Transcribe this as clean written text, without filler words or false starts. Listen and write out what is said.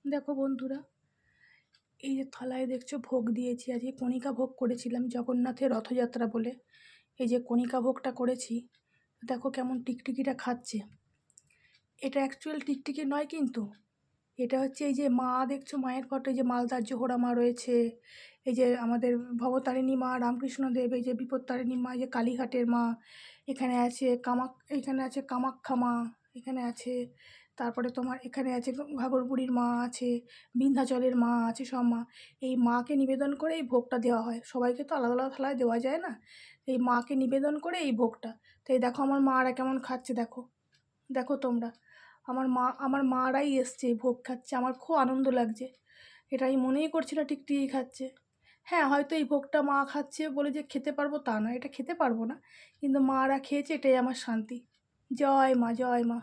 দেখো বন্ধুরা, এই যে থালায় দেখছো ভোগ দিয়েছি, আজকে কণিকা ভোগ করেছিলাম জগন্নাথের রথযাত্রা বলে। এই যে কণিকা ভোগটা করেছি, দেখো কেমন টিকটিকিটা খাচ্ছে। এটা অ্যাকচুয়াল টিকটিকি নয় কিন্তু, এটা হচ্ছে এই যে মা দেখছো, মায়ের ফটো, এই যে মালদার জোহরা মা রয়েছে, এই যে আমাদের ভবতারিণী মা, রামকৃষ্ণদেব, এই যে বিপত্তারিণী মা, এই যে কালীঘাটের মা, এখানে আছে এখানে আছে কামাখ্যা মা, এখানে আছে, তারপরে তোমার এখানে আছে ঘাগরবুড়ির মা আছে, বিন্ধ্যাচলের মা আছে, সব মা। এই মাকে নিবেদন করে এই ভোগটা দেওয়া হয়, সবাইকে তো আলাদা আলাদা থালায় দেওয়া যায় না, এই মাকে নিবেদন করে এই ভোগটা। তো এই দেখো আমার মারা কেমন খাচ্ছে, দেখো দেখো তোমরা, আমার মারাই এসছে ভোগ খাচ্ছে, আমার খুব আনন্দ লাগছে। এটা আমি মনেই করছি না টিকটিকি খাচ্ছে। হ্যাঁ, হয়তো এই ভোগটা মা খাচ্ছে বলে যে খেতে পারবো তা না, এটা খেতে পারবো না, কিন্তু মারা খেয়েছে, এটাই আমার শান্তি। জয় মা, জয় মা।